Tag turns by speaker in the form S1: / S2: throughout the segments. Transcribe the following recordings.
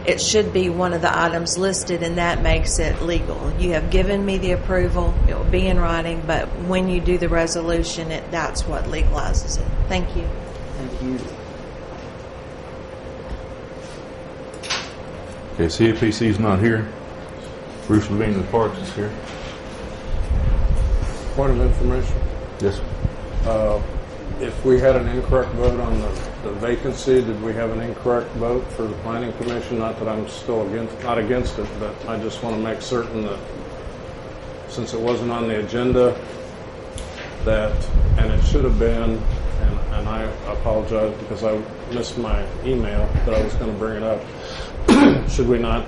S1: it should be one of the items listed, and that makes it legal. You have given me the approval, it will be in writing, but when you do the resolution, that's what legalizes it. Thank you.
S2: Thank you.
S3: Okay, CAPC is not here. Bruce Levine of the Parks is here.
S4: Point of information.
S3: Yes.
S4: If we had an incorrect vote on the vacancy, did we have an incorrect vote for the Planning Commission? Not that I'm still not against it, but I just want to make certain that since it wasn't on the agenda, and it should have been, and I apologize because I missed my email that I was going to bring it up. Should we not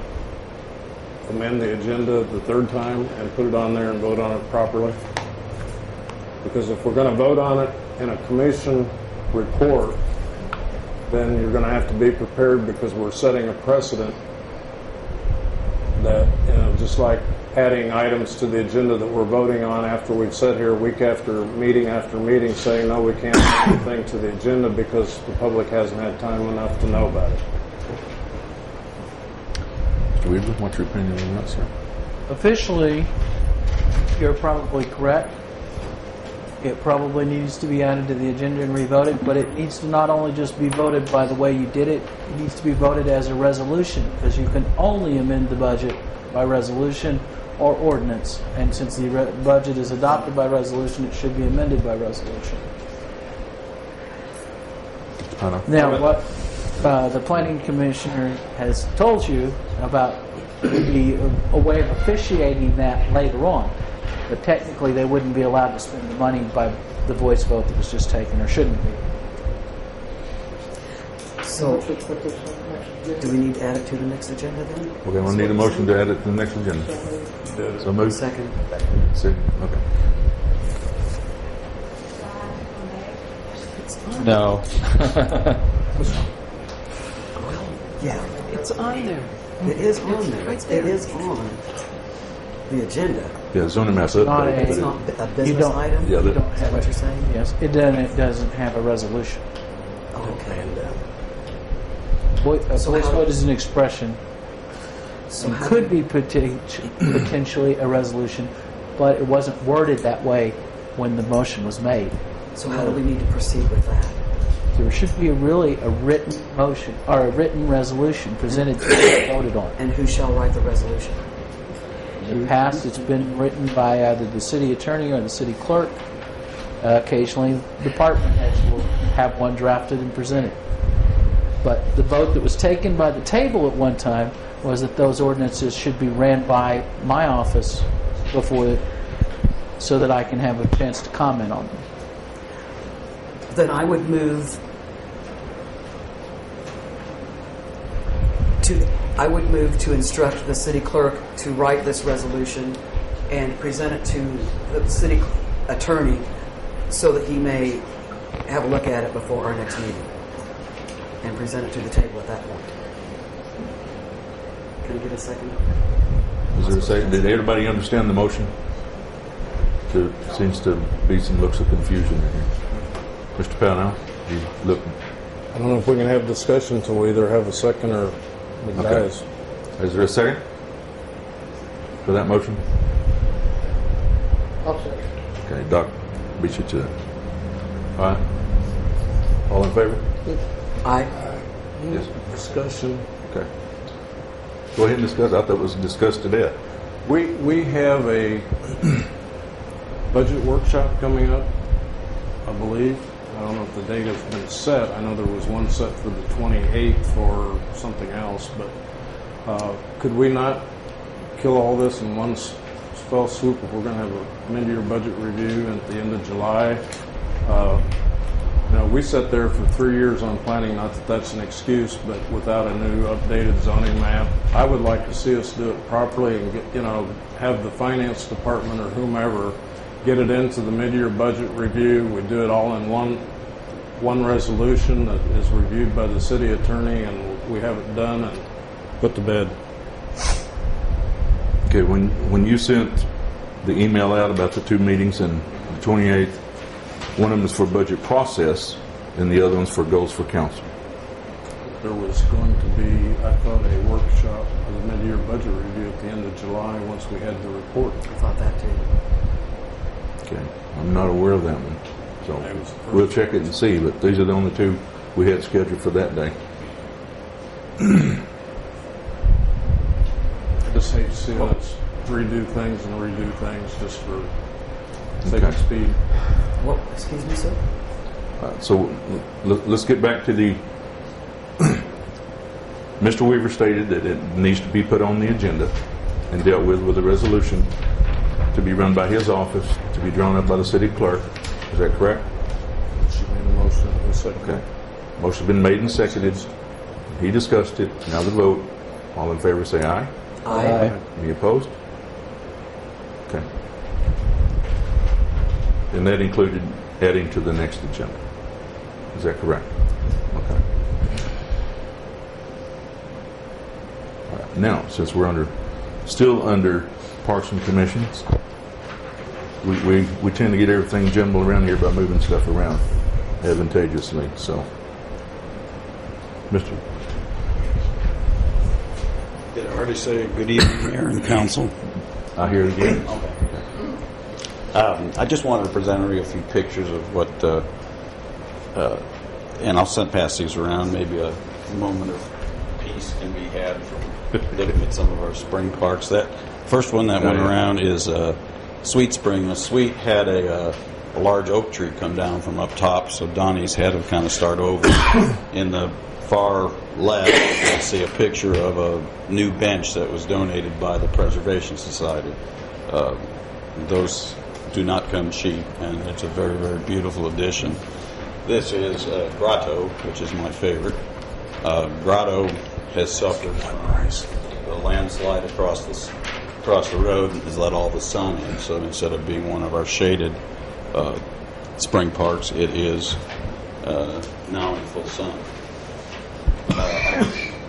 S4: amend the agenda the third time and put it on there and vote on it properly? Because if we're going to vote on it in a commission report, then you're going to have to be prepared, because we're setting a precedent that, just like adding items to the agenda that we're voting on after we've sat here week after meeting saying, no, we can't add anything to the agenda because the public hasn't had time enough to know about it.
S3: Mr. Weaver, what's your opinion on that, sir?
S5: Officially, you're probably correct. It probably needs to be added to the agenda and revoted, but it needs to not only just be voted by the way you did it, it needs to be voted as a resolution, because you can only amend the budget by resolution or ordinance. And since the budget is adopted by resolution, it should be amended by resolution. Now, what the Planning Commissioner has told you about would be a way of officiating that later on. But technically, they wouldn't be allowed to spend the money by the voice vote that was just taken, or shouldn't be.
S2: So, do we need to add it to the next agenda then?
S3: Okay, we'll need a motion to add it to the next agenda. So move.
S2: Second.
S3: Second. Okay.
S5: No.
S2: Well, yeah.
S1: It's on there.
S2: It is on there. It is on the agenda.
S3: Yeah, zoning map update.
S2: It's not a business item?
S3: Yeah,
S2: Is that what you're saying?
S5: Yes, it doesn't have a resolution.
S2: Okay.
S5: Voice vote is an expression.
S2: So
S5: It could be potentially a resolution, but it wasn't worded that way when the motion was made.
S2: So how do we need to proceed with that?
S5: There should be a written motion or a written resolution presented to be voted on.
S2: And who shall write the resolution?
S5: In the past, it's been written by either the city attorney or the city clerk. Occasionally, department heads will have one drafted and presented. But the vote that was taken by the table at one time was that those ordinances should be ran by my office so that I can have a chance to comment on them.
S2: Then I would move to instruct the city clerk to write this resolution and present it to the city attorney so that he may have a look at it before our next meeting and present it to the table at that point. Can I get a second?
S3: Is there a second? Did everybody understand the motion? There seems to be some looks of confusion in here. Mr. Pownell, you look.
S4: I don't know if we can have discussion until we either have a second or it dies.
S3: Is there a second for that motion?
S4: I'll second.
S3: Okay, Doc, beat you to it. All right. All in favor?
S2: Aye.
S3: Yes.
S4: Discussion.
S3: Okay. Go ahead and discuss. I thought it was discussed to death.
S4: We have a budget workshop coming up, I believe. I don't know if the date has been set. I know there was one set for the 28th or something else, but could we not kill all this in one fell swoop if we're going to have a mid-year budget review at the end of July? We sat there for 3 years on planning, not that that's an excuse, but without a new updated zoning map. I would like to see us do it properly and have the finance department or whomever get it into the mid-year budget review. We do it all in one resolution that is reviewed by the city attorney, and we have it done and put to bed.
S3: Okay, when you sent the email out about the 2 meetings and the 28th, one of them is for budget process and the other one's for goals for council.
S4: There was going to be, I workshop of the mid-year budget review at the end of July once we had the report.
S2: I thought that too.
S3: Okay, I'm not aware of that one, so
S4: That was the first
S3: we'll check it and see, but these are the only two we had scheduled for that day.
S4: I just hate to see us redo things and redo things just for sake of
S3: Okay.
S4: speed.
S2: What? Excuse me, sir?
S3: So let's get back to the, Mr. Weaver stated that it needs to be put on the agenda and dealt with a resolution to be run by his office, to be drawn up by the city clerk. Is that correct?
S4: She made a motion and second.
S3: Okay. Motion's been made and seconded. He discussed it. Now the vote. All in favor say aye.
S5: Aye.
S3: Any opposed? Okay. And that included adding to the next agenda. Is that correct? Okay. All right. Now, since we're still under Parks and Commissions, we tend to get everything jumbled around here by moving stuff around advantageously. So, Mr.
S6: Did I already say good evening, Mayor and Council?
S3: I hear it again.
S6: I just wanted to present a few pictures of what, and I'll pass these around. Maybe a moment of peace can be had from looking at some of our spring parks. That first one that went around is Sweet Spring. The Sweet had a large oak tree come down from up top, so Donnie's had to kind of start over. In the far left, you'll see a picture of a new bench that was donated by the Preservation Society. Those do not come cheap, and it's a very, very beautiful addition. This is Grotto, which is my favorite. Grotto has suffered from the landslide across the road and has let all the sun in, so instead of being one of our shaded spring parks, it is now in full sun.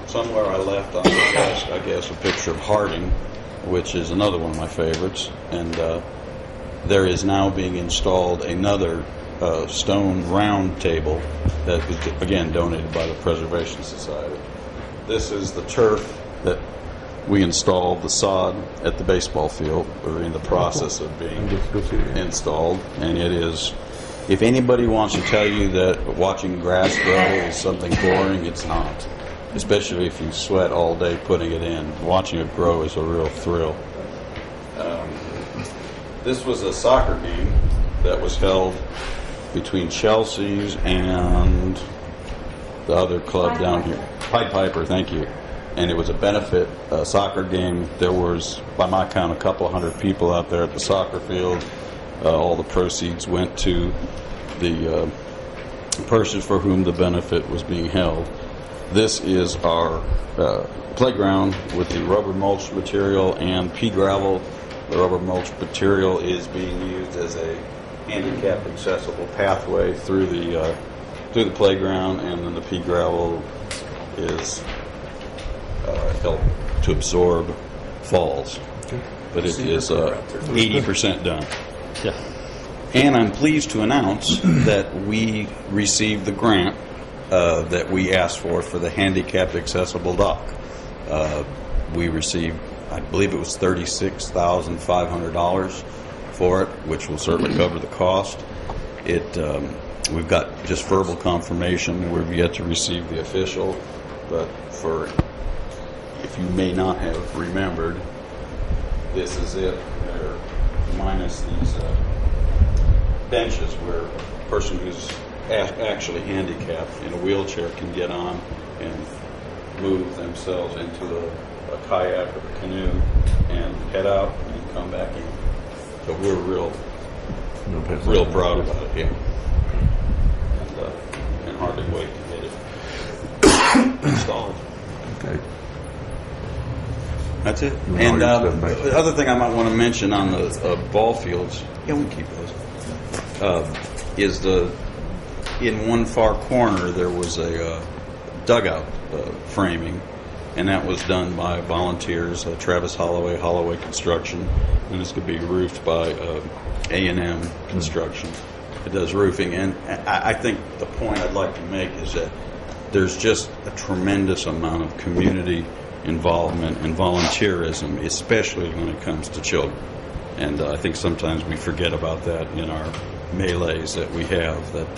S6: Somewhere I left on the desk, I guess, a picture of Harding, which is another one of my favorites, and there is now being installed another stone round table that was, again, donated by the Preservation Society. This is the turf that we installed, the sod at the baseball field. We're in the process of being installed, and it is, if anybody wants to tell you that watching grass grow is something boring, it's not. Especially if you sweat all day putting it in. Watching it grow is a real thrill. This was a soccer game that was held between Chelsea's and the other club down here. Pied Piper, thank you. And it was a benefit soccer game. There was, by my count, a couple hundred people out there at the soccer field. All the proceeds went to the persons for whom the benefit was being held. This is our playground with the rubber mulch material and pea gravel. The rubber mulch material is being used as a handicap accessible pathway through the playground, and then the pea gravel is helped to absorb falls. But it is 80% done. Yeah. And I'm pleased to announce that we received the grant that we asked for the handicap accessible dock. We received, I believe it was $36,500 for it, which will certainly cover the cost. We've got just verbal confirmation. We've yet to receive the official, but if you may not have remembered, this is it. They're minus these benches where a person who's actually handicapped in a wheelchair can get on and move themselves into a kayak or a canoe and head out and come back in. So we're real proud about it, yeah. And hardly wait to get it installed.
S3: Okay.
S6: That's it. And the other thing I might want to mention on the ball fields, yeah, we can keep those, is in one far corner there was a dugout framing, and that was done by volunteers, Travis Holloway Construction, and this could be roofed by A&M Construction. It does roofing, and I think the point I'd like to make is that there's just a tremendous amount of community involvement and volunteerism, especially when it comes to children. And I think sometimes we forget about that in our melees that we have, that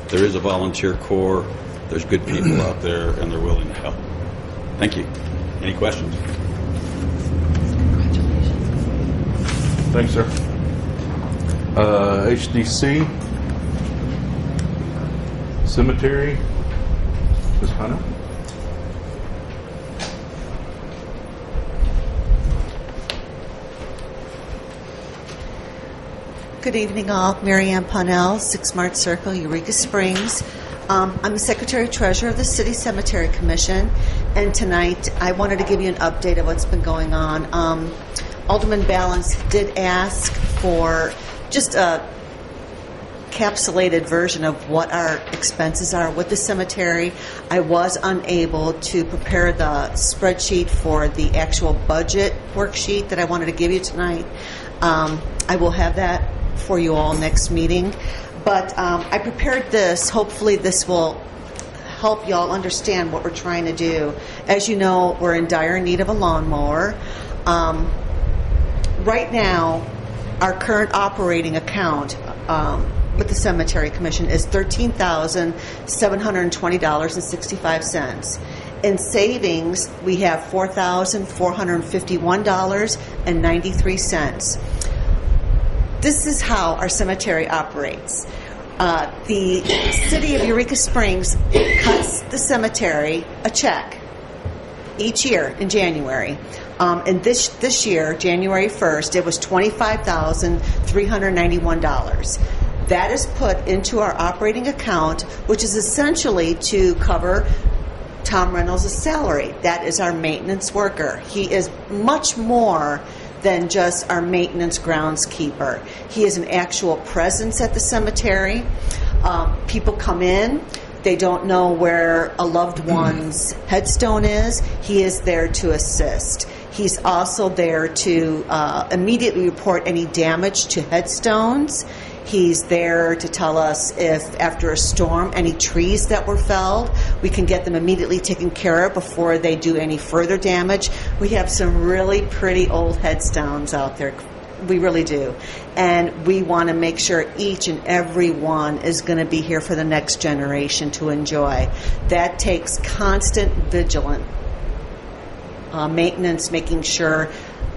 S6: there is a volunteer corps, there's good people out there, and they're willing to help. Thank you. Any questions?
S3: Thanks, sir. HDC Cemetery, Ms. Hunter.
S7: Good evening, all. Mary Ann Ponnell, 6 Mart Circle, Eureka Springs. I'm the Secretary-Treasurer of the City Cemetery Commission, and tonight I wanted to give you an update of what's been going on. Alderman Balance did ask for just a encapsulated version of what our expenses are with the cemetery. I was unable to prepare the spreadsheet for the actual budget worksheet that I wanted to give you tonight. I will have that for you all next meeting. But I prepared this. Hopefully this will help you all understand what we're trying to do. As you know, we're in dire need of a lawnmower. Right now, our current operating account with the Cemetery Commission is $13,720.65. In savings, we have $4,451.93. This is how our cemetery operates. The city of Eureka Springs cuts the cemetery a check each year in January. And this year, January 1st, it was $25,391. That is put into our operating account, which is essentially to cover Tom Reynolds' salary. That is our maintenance worker. He is much more than just our maintenance groundskeeper. He is an actual presence at the cemetery. People come in, they don't know where a loved one's headstone is. He is there to assist. He's also there to immediately report any damage to headstones. He's there to tell us if, after a storm, any trees that were felled, we can get them immediately taken care of before they do any further damage. We have some really pretty old headstones out there. We really do. And we want to make sure each and every one is going to be here for the next generation to enjoy. That takes constant vigilant maintenance, making sure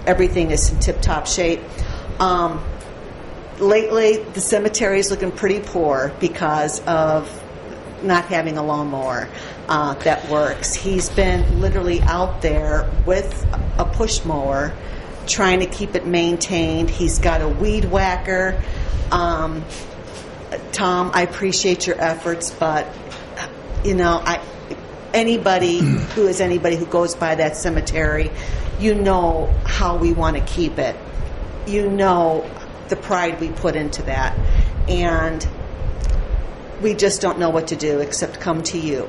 S7: everything is in tip-top shape. Lately, the cemetery is looking pretty poor because of not having a lawnmower that works. He's been literally out there with a push mower trying to keep it maintained. He's got a weed whacker. Tom, I appreciate your efforts, but anybody who goes by that cemetery, you know how we want to keep it. You know the pride we put into that, and we just don't know what to do except come to you.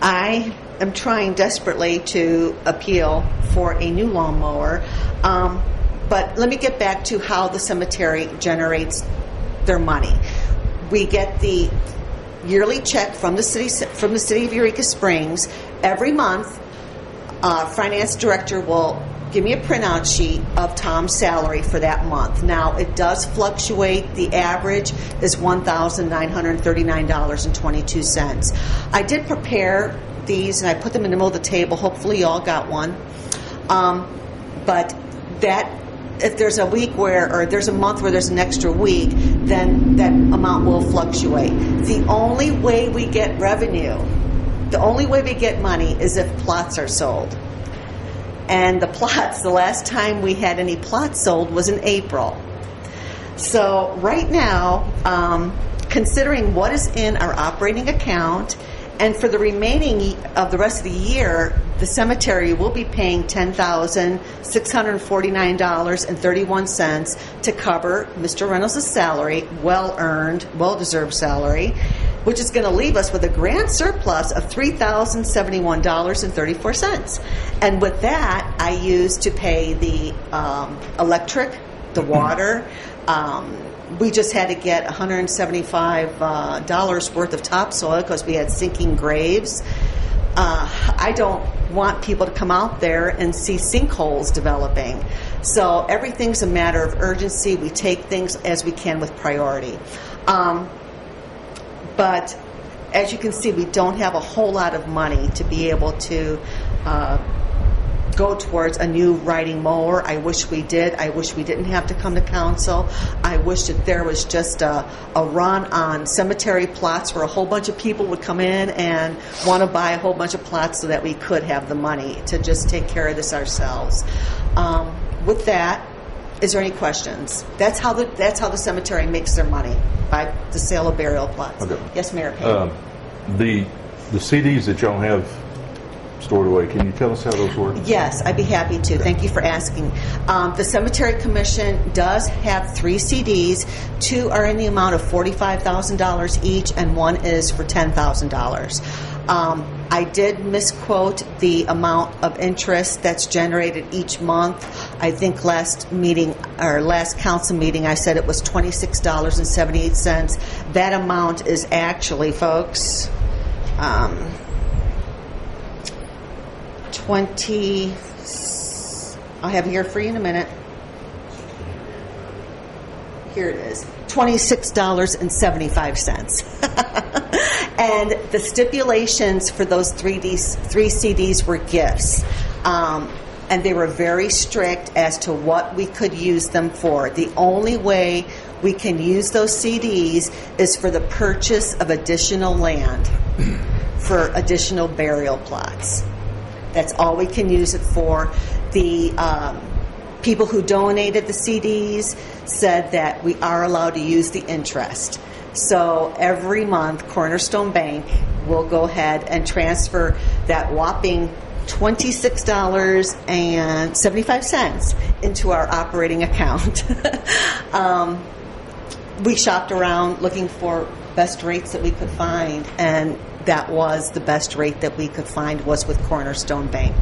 S7: I am trying desperately to appeal for a new lawnmower, but let me get back to how the cemetery generates their money. We get the yearly check from the city of Eureka Springs. Every month, finance director will give me a printout sheet of Tom's salary for that month. Now, it does fluctuate. The average is $1,939.22. I did prepare these, and I put them in the middle of the table. Hopefully, you all got one. But that, if there's a week or there's a month where there's an extra week, then that amount will fluctuate. The only way we get revenue, the only way we get money is if plots are sold. And the last time we had any plots sold was in April. So right now, considering what is in our operating account, and for the remaining of the rest of the year, the cemetery will be paying $10,649.31 to cover Mr. Reynolds' salary, well-earned, well-deserved salary, which is going to leave us with a grand surplus of $3,071.34. And with that, I use to pay the electric, the water. We just had to get $175 worth of topsoil because we had sinking graves. I I don't want people to come out there and see sinkholes developing. So everything's a matter of urgency. We take things as we can with priority. But as you can see, we don't have a whole lot of money to be able to go towards a new riding mower. I wish we did. I wish we didn't have to come to council. I wish that there was just a run on cemetery plots where a whole bunch of people would come in and want to buy a whole bunch of plots so that we could have the money to just take care of this ourselves. With that, is there any questions? That's how the cemetery makes their money, by the sale of burial plots.
S3: Okay.
S7: Yes, Mayor.
S3: The CDs that y'all have stored away, can you tell us how those work?
S7: Yes, I'd be happy to. Thank you for asking. The Cemetery Commission does have 3 CDs. 2 are in the amount of $45,000 each, and 1 is for $10,000. I did misquote the amount of interest that's generated each month. I think last council meeting I said it was $26.78. That amount is actually, folks, 20. I'll have it here for you in a minute. Here it is, $26.75. And the stipulations for those 3 CDs were gifts. And they were very strict as to what we could use them for. The only way we can use those CDs is for the purchase of additional land for additional burial plots. That's all we can use it for. The people who donated the CDs said that we are allowed to use the interest. So every month, Cornerstone Bank will go ahead and transfer that whopping $26.75 into our operating account. We shopped around looking for best rates that we could find, and that was the best rate that we could find was with Cornerstone Bank.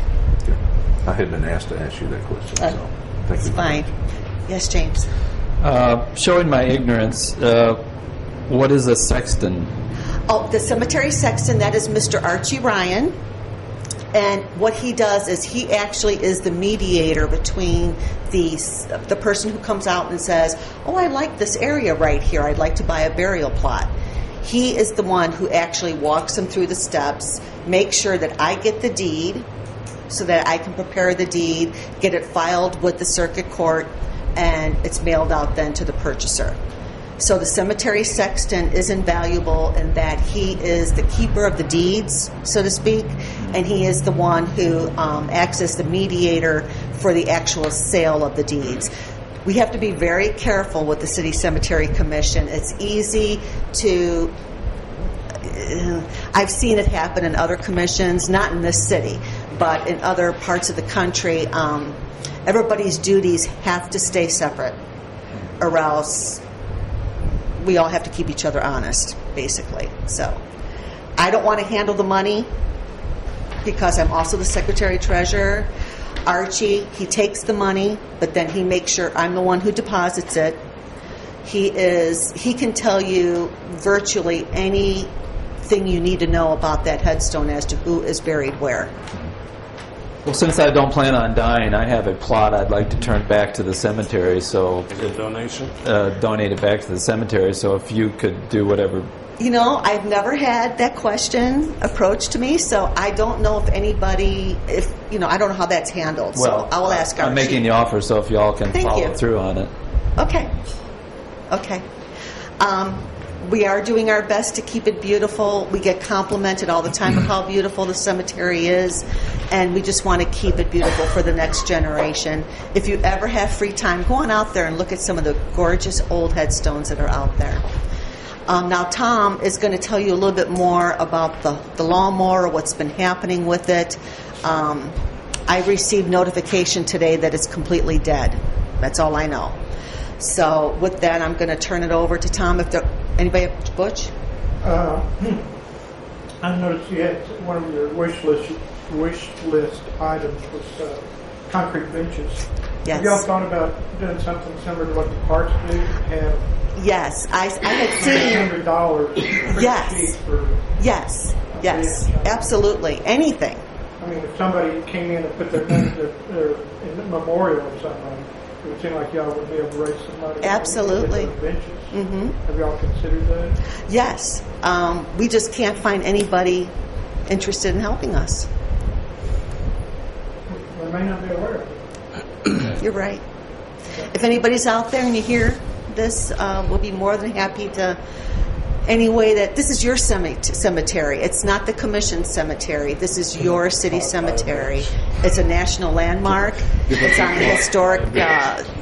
S3: Okay. I had been asked to ask you that question, so thank you.
S7: Fine. Yes, James.
S8: Showing my ignorance, what is a sexton?
S7: Oh, the cemetery sexton, that is Mr. Archie Ryan. And what he does is he actually is the mediator between the person who comes out and says, oh, I like this area right here. I'd like to buy a burial plot. He is the one who actually walks them through the steps, makes sure that I get the deed so that I can prepare the deed, get it filed with the circuit court, and it's mailed out then to the purchaser. So the cemetery sexton is invaluable in that he is the keeper of the deeds, so to speak, and he is the one who acts as the mediator for the actual sale of the deeds. We have to be very careful with the City Cemetery Commission. It's easy to... I've seen it happen in other commissions, not in this city, but in other parts of the country. Everybody's duties have to stay separate, or else we all have to keep each other honest, basically. So I don't want to handle the money because I'm also the secretary-treasurer. Archie, he takes the money, but then he makes sure I'm the one who deposits it. He can tell you virtually anything you need to know about that headstone as to who is buried where.
S8: Well, since I don't plan on dying, I have a plot I'd like to turn back to the cemetery, so...
S4: Is it a donation?
S8: Donate it back to the cemetery, so if you could do whatever...
S7: You know, I've never had that question approached to me, so I don't know if anybody, I don't know how that's handled,
S8: Well,
S7: so I will ask Archie.
S8: I'm making the offer, so if y'all can follow through on it.
S7: Okay. We are doing our best to keep it beautiful. We get complimented all the time with how beautiful the cemetery is, and we just want to keep it beautiful for the next generation. If you ever have free time, go on out there and look at some of the gorgeous old headstones that are out there. Now, Tom is going to tell you a little bit more about the lawnmower, what's been happening with it. I received notification today that it's completely dead. That's all I know. So with that, I'm going to turn it over to Tom. Anybody, Butch?
S9: I noticed you had one of your wish list items was concrete benches.
S7: Yes.
S9: Have y'all thought about doing something similar to what the parks do? Have
S7: Yes, I had seen.
S9: $100
S7: Yes.
S9: for
S7: Yes, absolutely. Anything.
S9: I mean, if somebody came in and put their name, their in memorial or something, it would seem like y'all would be able to raise some money.
S7: Absolutely.
S9: Benches.
S7: Mm-hmm.
S9: Have y'all considered that?
S7: Yes. We just can't find anybody interested in helping us.
S9: We may not be aware of it.
S7: You're right. If anybody's out there and you hear this, we'll be more than happy to. Any way that this is your cemetery. It's not the commission's cemetery. This is your city cemetery. It's a national landmark. It's on the Historic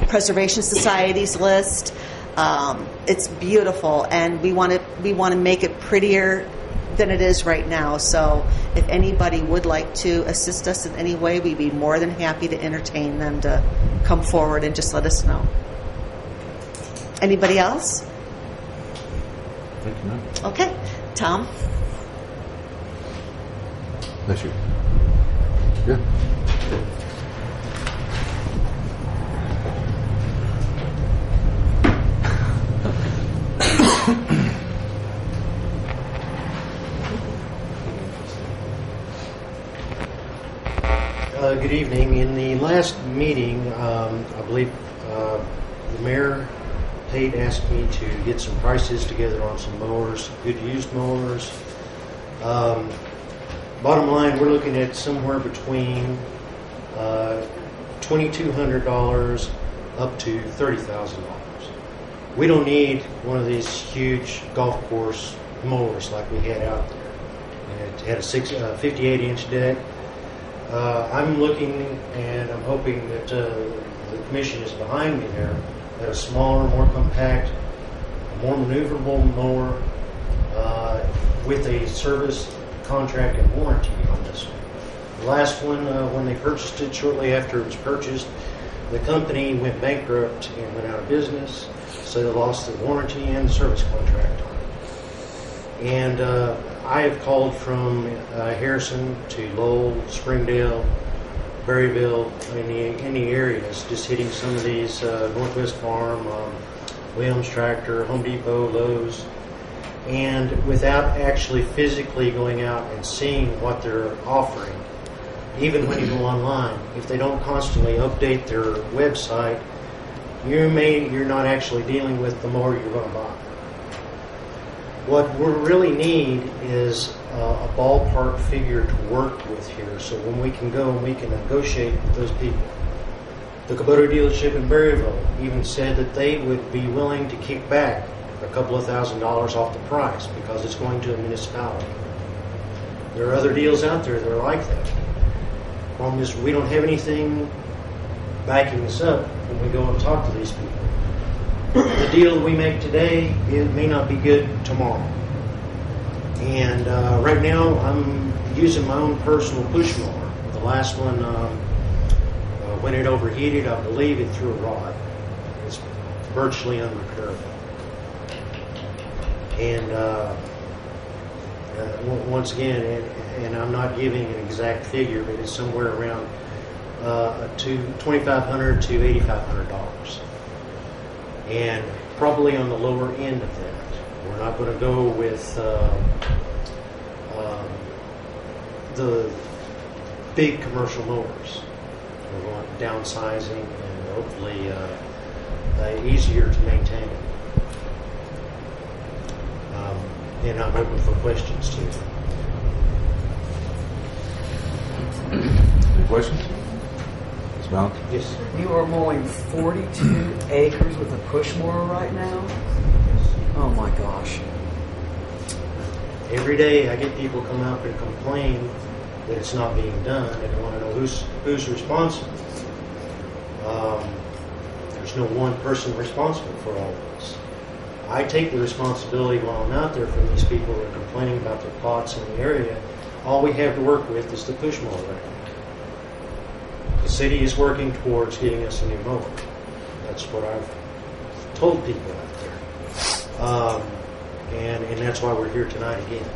S7: Preservation Society's list. It's beautiful, and we want to make it prettier than it is right now. So, if anybody would like to assist us in any way, we'd be more than happy to entertain them to come forward and just let us know. Anybody else?
S3: Thank you, ma'am.
S7: Okay, Tom.
S3: That's you. Yeah.
S10: Good evening. In the last meeting, I believe the mayor Tate asked me to get some prices together on some mowers, good used mowers. Bottom line, we're looking at somewhere between $2,200 up to $30,000. We don't need one of these huge golf course mowers like we had out there. And it had a 58-inch deck. I'm looking and I'm hoping that the commission is behind me there, at a smaller, more compact, more maneuverable mower with a service contract and warranty on this one. The last one, when they purchased it, shortly after it was purchased, the company went bankrupt and went out of business, so they lost the warranty and the service contract on it. And I have called from Harrison to Lowell, Springdale, Berryville, in the areas, just hitting some of these, Northwest Farm, Williams Tractor, Home Depot, Lowe's, and without actually physically going out and seeing what they're offering. Even when you go online, if they don't constantly update their website, you're not actually dealing with the mower you're going to buy. What we really need is a ballpark figure to work with here, so when we can go and we can negotiate with those people. The Kubota dealership in Berryville even said that they would be willing to kick back a couple of $1,000s off the price because it's going to a municipality. There are other deals out there that are like that. Problem is, we don't have anything backing us up when we go and talk to these people. The deal we make today, it may not be good tomorrow. And right now, I'm using my own personal push mower. The last one, when it overheated, I believe it threw a rod. It's virtually unrepairable. And once again, and I'm not giving an exact figure, but it's somewhere around $2,500 to $8,500. And probably on the lower end of that. We're not going to go with the big commercial mowers. We're going downsizing and hopefully easier to maintain. And I'm open for questions too.
S3: Any questions? Ms. Mount?
S10: Yes.
S2: You are mowing 42 acres with a push mower right now? Oh my gosh.
S10: Every day I get people come up and complain that it's not being done, and I want to know who's responsible. There's no one person responsible for all of this. I take the responsibility while I'm out there from these people who are complaining about their plots in the area. All we have to work with is the push mower right now. The city is working towards getting us a new mower. That's what I've told people out there. And that's why we're here tonight again.